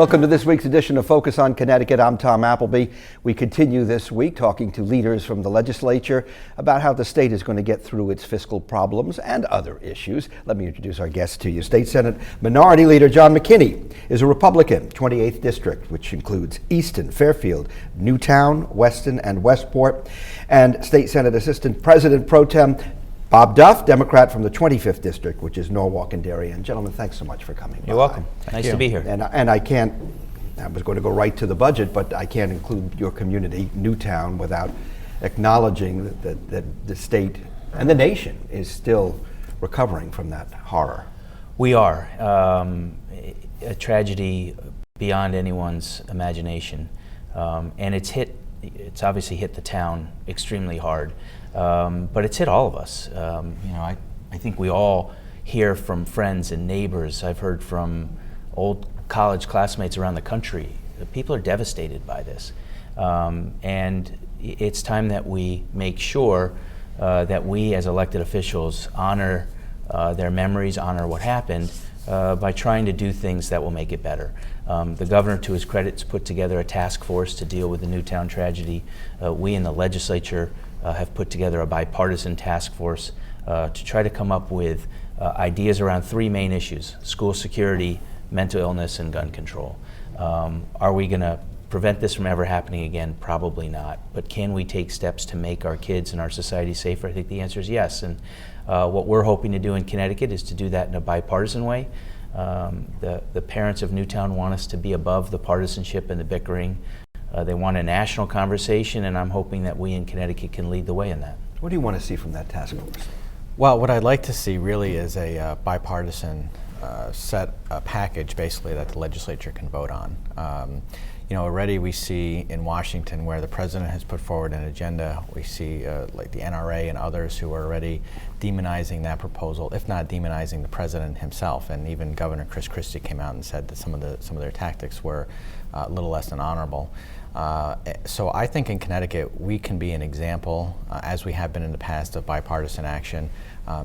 Welcome to this week's edition of Focus on Connecticut. I'm Tom Appleby. We continue this week talking to leaders from the legislature about how the state is going to get through its fiscal problems and other issues. Let me introduce our guests to you. State Senate Minority Leader John McKinney is a Republican, 28th District, which includes Easton, Fairfield, Newtown, Weston, and Westport. And State Senate Assistant President Pro Tem Bob Duff, Democrat from the 25th District, which is Norwalk and Darien. Gentlemen, thanks so much for coming. You're welcome. Nice to be here. And I was going to go right to the budget, but I can't include your community, Newtown, without acknowledging that the state and the nation is still recovering from that horror. We are. A tragedy beyond anyone's imagination. And it's obviously hit the town extremely hard. But it's hit all of us. I think we all hear from friends and neighbors. I've heard from old college classmates around the country. People are devastated by this. And it's time that we make sure that we as elected officials honor their memories, honor what happened, by trying to do things that will make it better. The governor, to his credit, has put together a task force to deal with the Newtown tragedy. We in the legislature have put together a bipartisan task force to try to come up with ideas around three main issues: school security, mental illness, and gun control. Are we going to prevent this from ever happening again? Probably not. But can we take steps to make our kids and our society safer? I think the answer is yes. And what we're hoping to do in Connecticut is to do that in a bipartisan way. The parents of Newtown want us to be above the partisanship and the bickering. They want a national conversation, and I'm hoping that we in Connecticut can lead the way in that. What do you want to see from that task force? Well, what I'd like to see really is a bipartisan package, basically, that the legislature can vote on. Already we see in Washington where the president has put forward an agenda. We see like the NRA and others who are already demonizing that proposal, if not demonizing the president himself. And even Governor Chris Christie came out and said that some of their tactics were a little less than honorable. So I think in Connecticut we can be an example, as we have been in the past, of bipartisan action.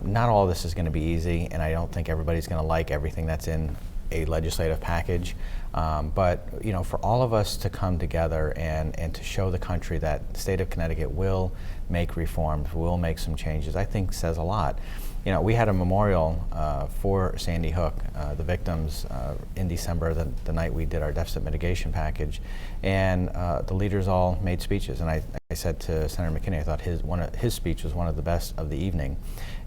Not all of this is going to be easy, and I don't think everybody's going to like everything that's in a legislative package. But for all of us to come together and to show the country that the state of Connecticut will make reforms, will make some changes, I think says a lot. We had a memorial for Sandy Hook, the victims, in December, the night we did our deficit mitigation package, and the leaders all made speeches. And I said to Senator McKinney, I thought his speech was one of the best of the evening,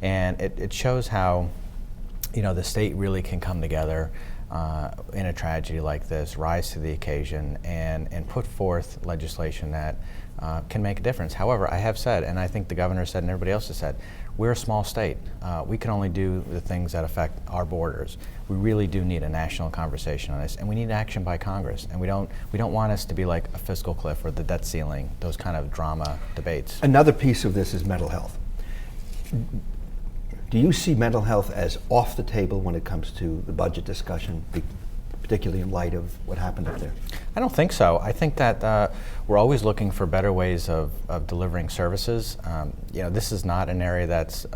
and it shows how the state really can come together in a tragedy like this, rise to the occasion, and put forth legislation that can make a difference. However, I have said, and I think the governor said and everybody else has said, we're a small state. We can only do the things that affect our borders. We really do need a national conversation on this, and we need action by Congress. And we don't want us to be like a fiscal cliff or the debt ceiling, those kind of drama debates. Another piece of this is mental health. Do you see mental health as off the table when it comes to the budget discussion, particularly in light of what happened up there? I don't think so. I think that we're always looking for better ways of delivering services. This is not an area that's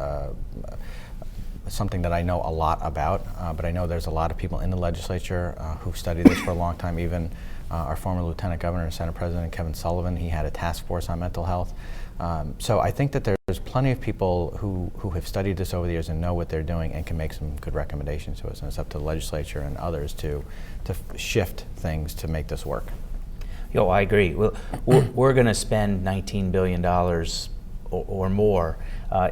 something that I know a lot about, but I know there's a lot of people in the legislature who've studied this for a long time. Even our former Lieutenant Governor and Senate President Kevin Sullivan, he had a task force on mental health. So I think that there's plenty of people who have studied this over the years and know what they're doing and can make some good recommendations to us. And it's up to the legislature and others to shift things to make this work. I agree. We're going to spend $19 billion or more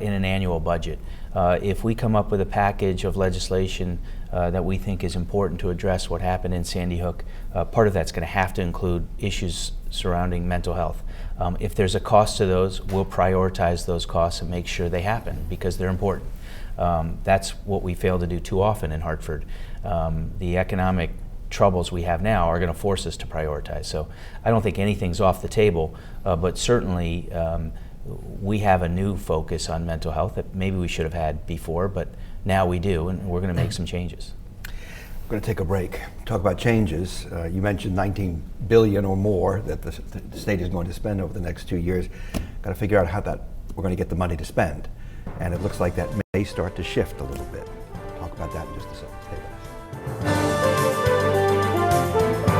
in an annual budget. If we come up with a package of legislation that we think is important to address what happened in Sandy Hook, part of that's going to have to include issues surrounding mental health. If there's a cost to those, we'll prioritize those costs and make sure they happen because they're important. That's what we fail to do too often in Hartford. The economic troubles we have now are going to force us to prioritize. So I don't think anything's off the table, but certainly we have a new focus on mental health that maybe we should have had before, but now we do, and we're going to make some changes. We're going to take a break, talk about changes. You mentioned $19 billion or more that the state is going to spend over the next 2 years. Got to figure out how we're going to get the money to spend. And it looks like that may start to shift a little bit. Talk about that in just a second. Stay with us.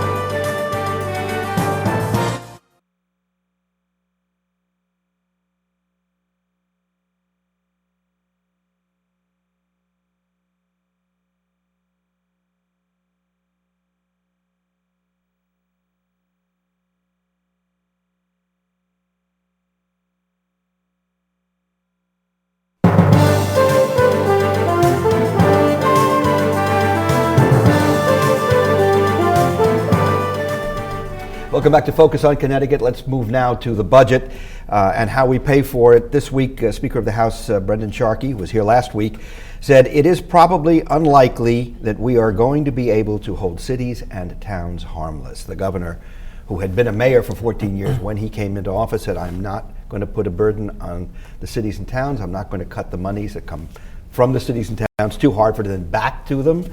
Welcome back to Focus on Connecticut. Let's move now to the budget and how we pay for it. This week, Speaker of the House, Brendan Sharkey, who was here last week, said it is probably unlikely that we are going to be able to hold cities and towns harmless. The governor, who had been a mayor for 14 years when he came into office, said, I'm not going to put a burden on the cities and towns. I'm not going to cut the monies that come from the cities and towns. Too hard for them back to them.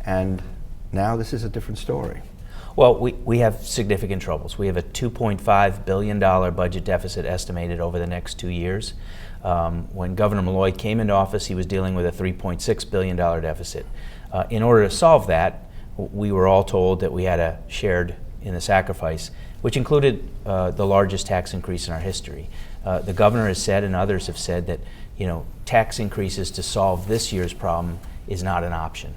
And now this is a different story. Well, we have significant troubles. We have a $2.5 billion budget deficit estimated over the next 2 years. When Governor Malloy came into office, he was dealing with a $3.6 billion deficit. In order to solve that, we were all told that we had a shared in the sacrifice, which included the largest tax increase in our history. The governor has said, and others have said, that tax increases to solve this year's problem is not an option.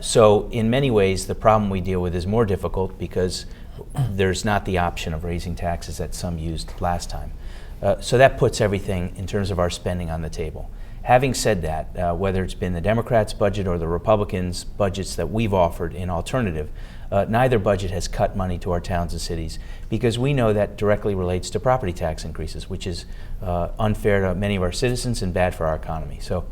So in many ways, the problem we deal with is more difficult because there's not the option of raising taxes that some used last time. So that puts everything in terms of our spending on the table. Having said that, whether it's been the Democrats' budget or the Republicans' budgets that we've offered in alternative, neither budget has cut money to our towns and cities because we know that directly relates to property tax increases, which is unfair to many of our citizens and bad for our economy. So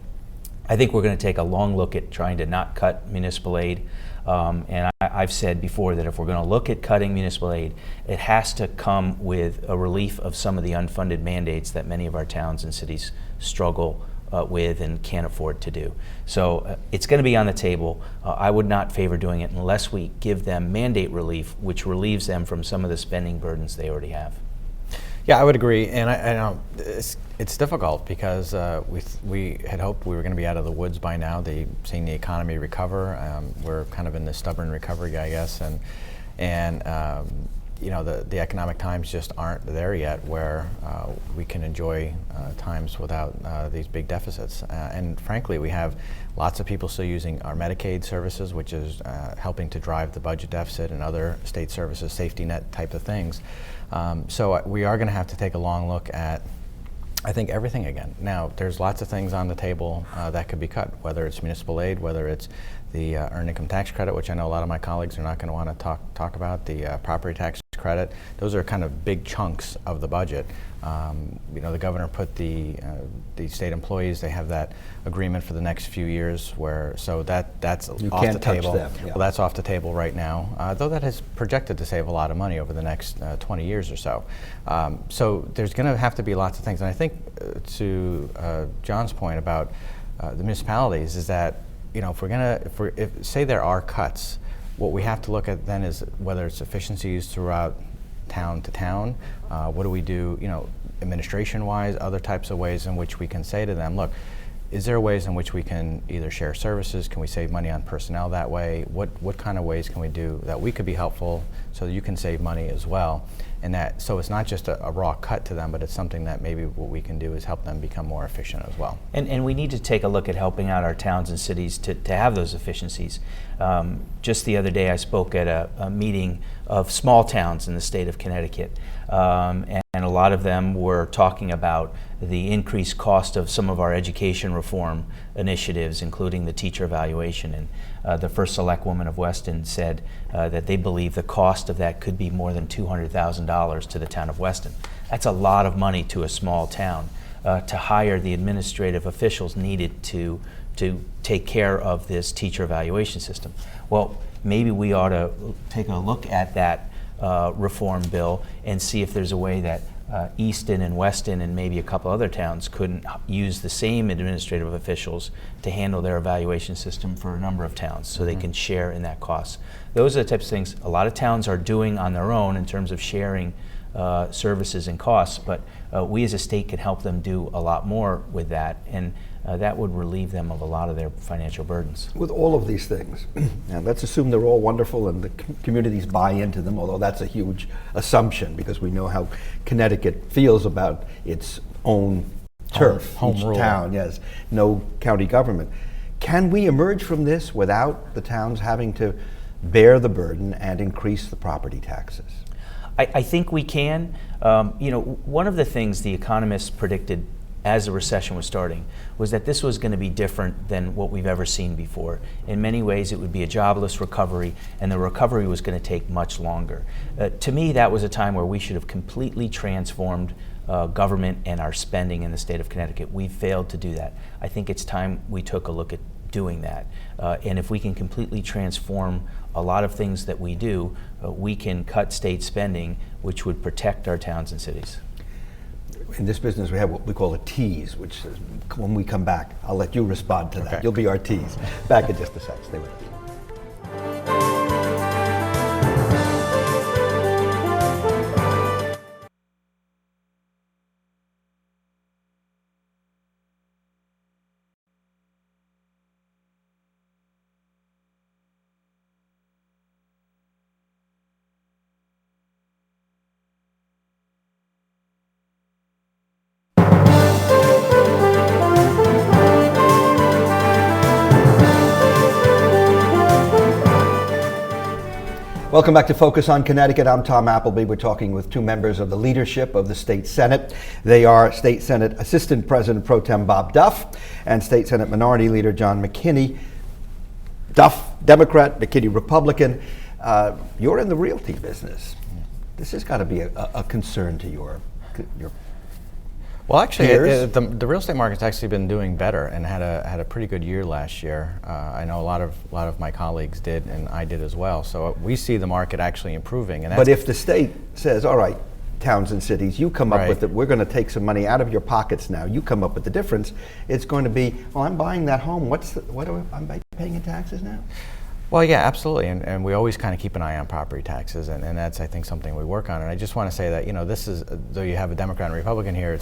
I think we're going to take a long look at trying to not cut municipal aid. And I've said before that if we're going to look at cutting municipal aid, it has to come with a relief of some of the unfunded mandates that many of our towns and cities struggle with and can't afford to do. So it's going to be on the table. I would not favor doing it unless we give them mandate relief, which relieves them from some of the spending burdens they already have. Yeah, I would agree, and I know it's difficult because we had hoped we were going to be out of the woods by now. Seeing the economy recover, we're kind of in this stubborn recovery, I guess, and the economic times just aren't there yet where we can enjoy times without these big deficits. And frankly, we have lots of people still using our Medicaid services, which is helping to drive the budget deficit, and other state services, safety net type of things. So we are going to have to take a long look at, I think, everything again. Now, there's lots of things on the table that could be cut, whether it's municipal aid, whether it's the earned income tax credit, which I know a lot of my colleagues are not going to want to talk about, the property tax credit. Those are kind of big chunks of the budget. The governor put the state employees, they have that agreement for the next few years so that's you off can't the touch table. them, yeah. Well, that's off the table right now, though that is projected to save a lot of money over the next 20 years or so. So there's going to have to be lots of things. And I think to John's point about the municipalities is that, if say there are cuts, what we have to look at then is whether it's efficiencies throughout town to town. What do we do, administration-wise, other types of ways in which we can say to them, look, is there ways in which we can either share services? Can we save money on personnel that way? What kind of ways can we do that we could be helpful so that you can save money as well? And that, so it's not just a raw cut to them, but it's something that maybe what we can do is help them become more efficient as well. And we need to take a look at helping out our towns and cities to have those efficiencies. Just the other day I spoke at a meeting of small towns in the state of Connecticut, and a lot of them were talking about the increased cost of some of our education reform initiatives, including the teacher evaluation. And the first select woman of Weston said that they believe the cost of that could be more than $200,000 to the town of Weston. That's a lot of money to a small town to hire the administrative officials needed to take care of this teacher evaluation system. Well, maybe we ought to take a look at that reform bill and see if there's a way that Easton and Weston and maybe a couple other towns couldn't use the same administrative officials to handle their evaluation system for a number of towns so they can share in that cost. Those are the types of things a lot of towns are doing on their own in terms of sharing services and costs, but we as a state can help them do a lot more with that, and that would relieve them of a lot of their financial burdens. With all of these things, and let's assume they're all wonderful and the communities buy into them, although that's a huge assumption because we know how Connecticut feels about its own turf, home each rule. town, yes, no county government. Can we emerge from this without the towns having to bear the burden and increase the property taxes? I think we can. One of the things the economists predicted as the recession was starting, was that this was going to be different than what we've ever seen before. In many ways, it would be a jobless recovery, and the recovery was going to take much longer. To me, that was a time where we should have completely transformed government and our spending in the state of Connecticut. We failed to do that. I think it's time we took a look at doing that. And if we can completely transform a lot of things that we do, we can cut state spending, which would protect our towns and cities. In this business, we have what we call a tease, which is when we come back, I'll let you respond to that. Okay. You'll be our tease. Back in just a sec. Stay with us. Welcome back to Focus on Connecticut. I'm Tom Appleby. We're talking with two members of the leadership of the State Senate. They are State Senate Assistant President Pro Tem Bob Duff and State Senate Minority Leader John McKinney. Duff, Democrat, McKinney, Republican. You're in the realty business. This has got to be a concern to your Well, actually, peers? the real estate market's actually been doing better and had a pretty good year last year. I know a lot of my colleagues did, and I did as well. So we see the market actually improving. And But if the state says, all right, towns and cities, you come up Right. with it, we're going to take some money out of your pockets now, you come up with the difference, it's going to be, well, I'm buying that home, what am I paying in taxes now? Well, yeah, absolutely, and we always kind of keep an eye on property taxes, and that's, I think, something we work on. And I just want to say that, this is, though you have a Democrat and Republican here,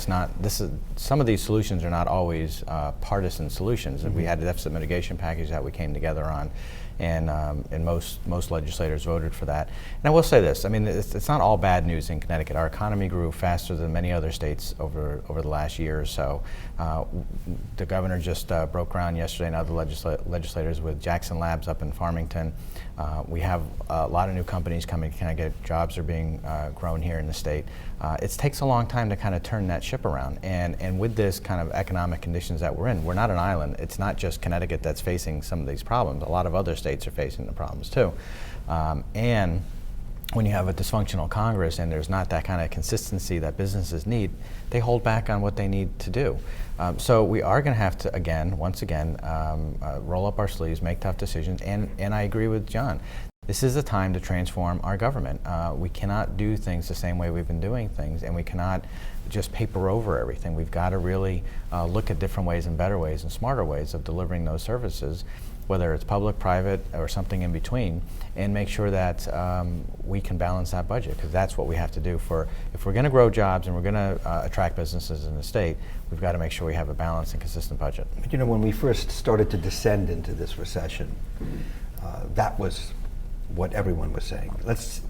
some of these solutions are not always partisan solutions. Mm-hmm. We had a deficit mitigation package that we came together on, and most legislators voted for that. And I will say this, it's not all bad news in Connecticut. Our economy grew faster than many other states over the last year or so. The governor just broke ground yesterday, and other legislators with Jackson Labs up in Farmington. We have a lot of new companies coming. Connecticut jobs are being grown here in the state. It takes a long time to kind of turn that ship around. And with this kind of economic conditions that we're in, we're not an island. It's not just Connecticut that's facing some of these problems. A lot of other states are facing the problems too. And when you have a dysfunctional Congress and there's not that kind of consistency that businesses need, they hold back on what they need to do. So we are going to have to, once again, roll up our sleeves, make tough decisions, and I agree with John. This is a time to transform our government. We cannot do things the same way we've been doing things, and we cannot just paper over everything. We've got to really look at different ways and better ways and smarter ways of delivering those services, whether it's public, private, or something in between, and make sure that we can balance that budget, because that's what we have to do. If we're going to grow jobs and we're going to attract businesses in the state, we've got to make sure we have a balanced and consistent budget. But when we first started to descend into this recession, that was what everyone was saying.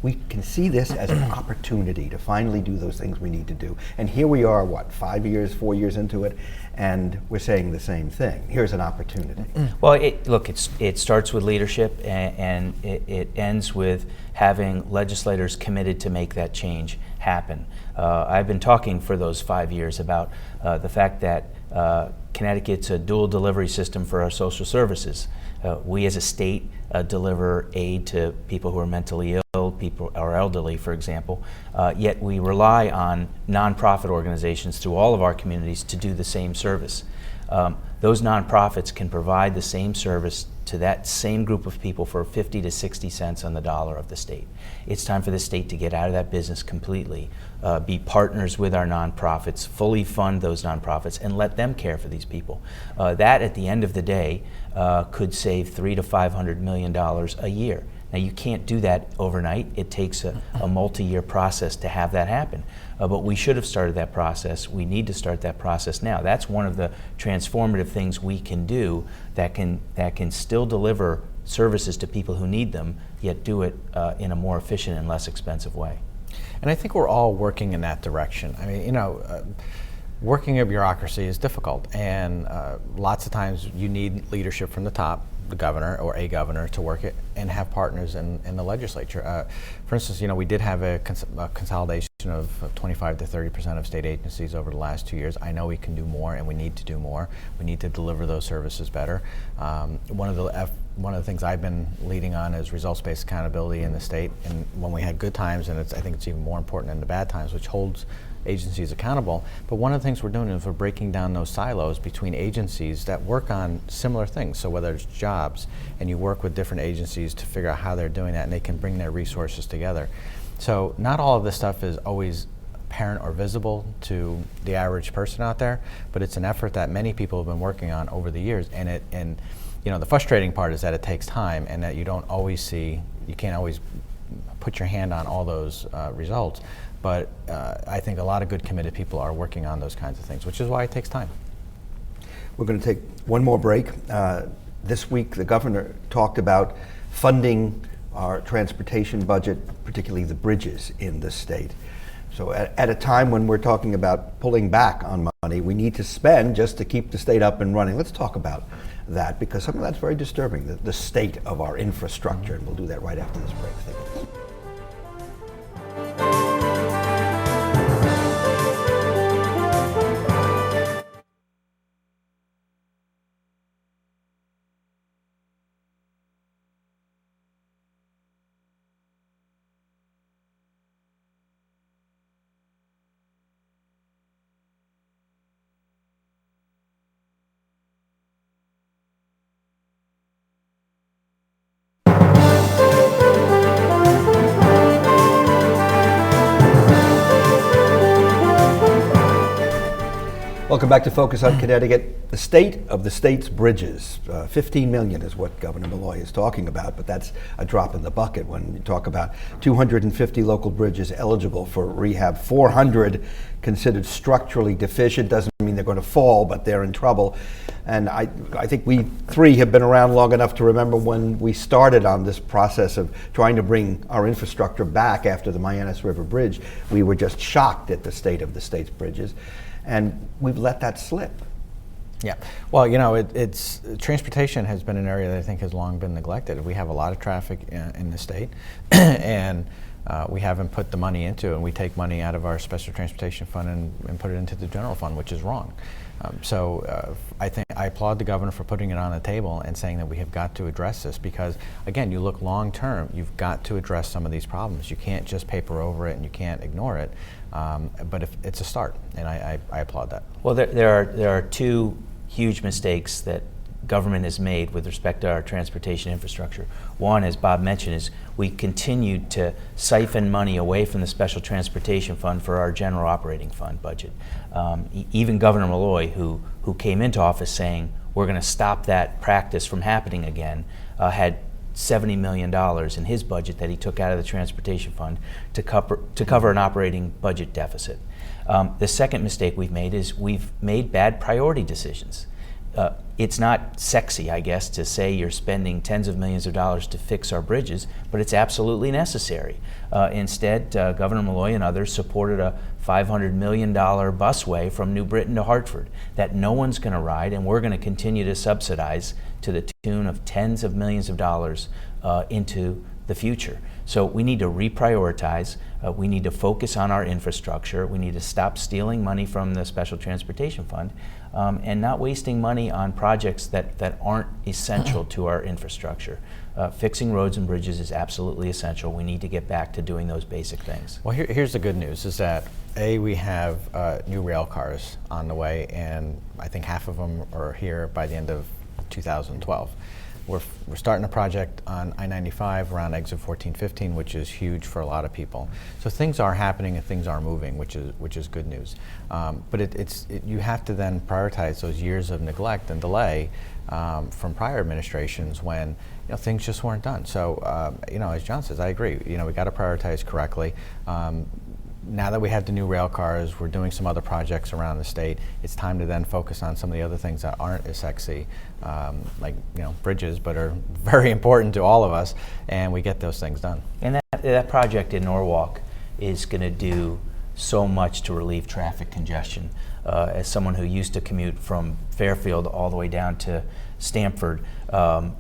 We can see this as an opportunity to finally do those things we need to do. And here we are, 4 years into it, and we're saying the same thing. Here's an opportunity. Well, it starts with leadership, and it ends with having legislators committed to make that change happen. I've been talking for those 5 years about the fact that Connecticut's a dual delivery system for our social services. We as a state deliver aid to people who are mentally ill, people are elderly, for example, yet we rely on nonprofit organizations through all of our communities to do the same service. Those nonprofits can provide the same service to that same group of people for 50 to 60 cents on the dollar of the state. It's time for the state to get out of that business completely, be partners with our nonprofits, fully fund those nonprofits, and let them care for these people. That, at the end of the day, could save $300 to $500 million a year. Now, you can't do that overnight. It takes a multi-year process to have that happen. But we should have started that process. We need to start that process now. That's one of the transformative things we can do that can still deliver services to people who need them, yet do it in a more efficient and less expensive way. And I think we're all working in that direction. Working a bureaucracy is difficult, and lots of times you need leadership from the top, the governor or a governor, to work it and have partners in the legislature. For instance, we did have a consolidation reduction of 25 to 30% of state agencies over the last 2 years. I know we can do more, and we need to do more. We need to deliver those services better. One of the things I've been leading on is results-based accountability in the state. And when we had good times, and I think it's even more important in the bad times, which holds agencies accountable. But one of the things we're doing is we're breaking down those silos between agencies that work on similar things. So whether it's jobs, and you work with different agencies to figure out how they're doing that, and they can bring their resources together. So not all of this stuff is always apparent or visible to the average person out there, but it's an effort that many people have been working on over the years. And you know, the frustrating part is that it takes time, and that you can't always put your hand on all those results. But I think a lot of good committed people are working on those kinds of things, which is why it takes time. We're going to take one more break. This week, the governor talked about funding our transportation budget, particularly the bridges in the state. So at a time when we're talking about pulling back on money, we need to spend just to keep the state up and running. Let's talk about that, because some of that's very disturbing, the state of our infrastructure, and we'll do that right after this break. Thank you. Welcome back to Focus on Connecticut. The state of the state's bridges. 15 million is what Governor Malloy is talking about, but that's a drop in the bucket when you talk about 250 local bridges eligible for rehab, 400 considered structurally deficient. Doesn't mean they're going to fall, but they're in trouble. And I think we three have been around long enough to remember when we started on this process of trying to bring our infrastructure back after the Mianus River Bridge. We were just shocked at the state of the state's bridges. And we've let that slip. Yeah, well, you know, it's transportation has been an area that I think has long been neglected. We have a lot of traffic in the state, and we haven't put the money into it. And we take money out of our special transportation fund and put it into the general fund, which is wrong. I think I applaud the governor for putting it on the table and saying that we have got to address this, because again, you look long term, you've got to address some of these problems. You can't just paper over it and you can't ignore it. But if it's a start, and I applaud that. Well, there are two huge mistakes that government has made with respect to our transportation infrastructure. One, as Bob mentioned, is we continued to siphon money away from the Special Transportation Fund for our general operating fund budget. Even Governor Malloy, who came into office saying we're going to stop that practice from happening again, had $70 million in his budget that he took out of the transportation fund to cover an operating budget deficit. The second mistake we've made is we've made bad priority decisions. It's not sexy, I guess, to say you're spending tens of millions of dollars to fix our bridges, but it's absolutely necessary. Instead, Governor Malloy and others supported a $500 million busway from New Britain to Hartford that no one's going to ride, and we're going to continue to subsidize to the tune of tens of millions of dollars into the future. So we need to reprioritize. We need to focus on our infrastructure. We need to stop stealing money from the Special Transportation Fund and not wasting money on projects that aren't essential to our infrastructure. Fixing roads and bridges is absolutely essential. We need to get back to doing those basic things. Well, here's the good news, is that we have new rail cars on the way, and I think half of them are here by the end of 2012. We're starting a project on I-95 around exit 1415, which is huge for a lot of people. So things are happening and things are moving, which is good news. But you have to then prioritize those years of neglect and delay from prior administrations when things just weren't done. So as John says, I agree. We got to prioritize correctly. Now that we have the new rail cars, we're doing some other projects around the state. It's time to then focus on some of the other things that aren't as sexy, like bridges, but are very important to all of us, and we get those things done. And that project in Norwalk is going to do so much to relieve traffic congestion. as someone who used to commute from Fairfield all the way down to Stamford,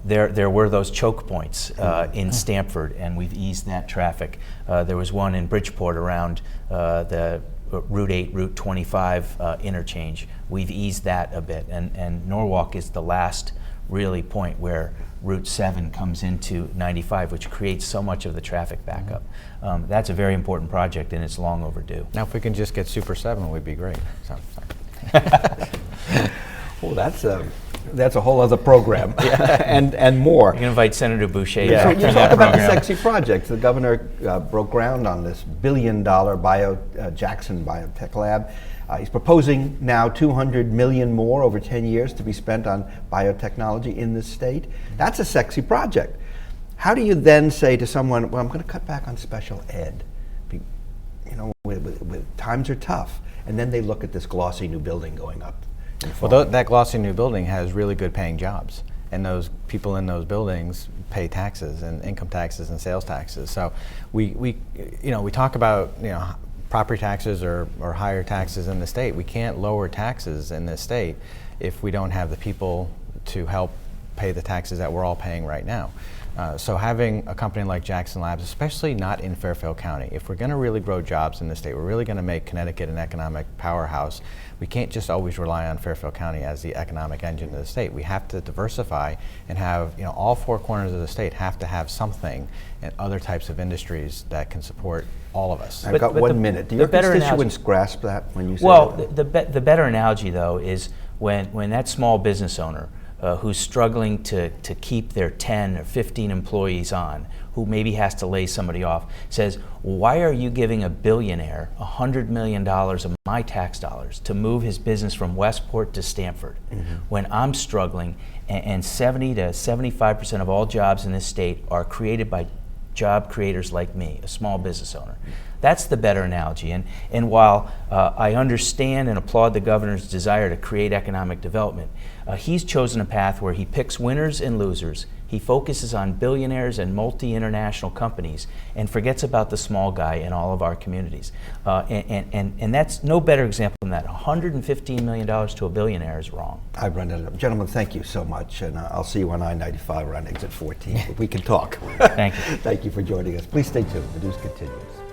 there were those choke points in Stamford, and we've eased that traffic. There was one in Bridgeport around the Route 8, Route 25 interchange. We've eased that a bit, and Norwalk is the last really point where Route 7 comes into 95, which creates so much of the traffic backup. That's a very important project, and it's long overdue. Now, if we can just get Super 7, we'd be great. So, sorry. Well, that's a whole other program, and more. You can invite Senator Boucher. So back you to talk that about the program. sexy projects. The governor broke ground on this billion-dollar Jackson Biotech Lab. He's proposing now $200 million more over 10 years to be spent on biotechnology in this state. That's a sexy project. How do you then say to someone, well, I'm going to cut back on special ed? You know, times are tough. And then they look at this glossy new building going up. Well, that glossy new building has really good paying jobs, and those people in those buildings pay taxes and income taxes and sales taxes. So we talk about property taxes or higher taxes in the state. We can't lower taxes in this state if we don't have the people to help pay the taxes that we're all paying right now. So having a company like Jackson Labs, especially not in Fairfield County, if we're going to really grow jobs in the state, we're really going to make Connecticut an economic powerhouse, we can't just always rely on Fairfield County as the economic engine of the state. We have to diversify and have, all four corners of the state have to have something and other types of industries that can support all of us. I've got 1 minute. Do your constituents grasp that when you say that? The better analogy, though, is when that small business owner who's struggling to keep their 10 or 15 employees on, who maybe has to lay somebody off, says, why are you giving a billionaire $100 million of my tax dollars to move his business from Westport to Stamford when I'm struggling, and 70 to 75% of all jobs in this state are created by job creators like me, a small business owner? That's the better analogy. And while I understand and applaud the governor's desire to create economic development, he's chosen a path where he picks winners and losers. He focuses on billionaires and multi-international companies and forgets about the small guy in all of our communities. And that's no better example than that. $115 million to a billionaire is wrong. I've run it up. Gentlemen, thank you so much. And I'll see you on I-95 around exit 14. We can talk. Thank you. Thank you for joining us. Please stay tuned. The news continues.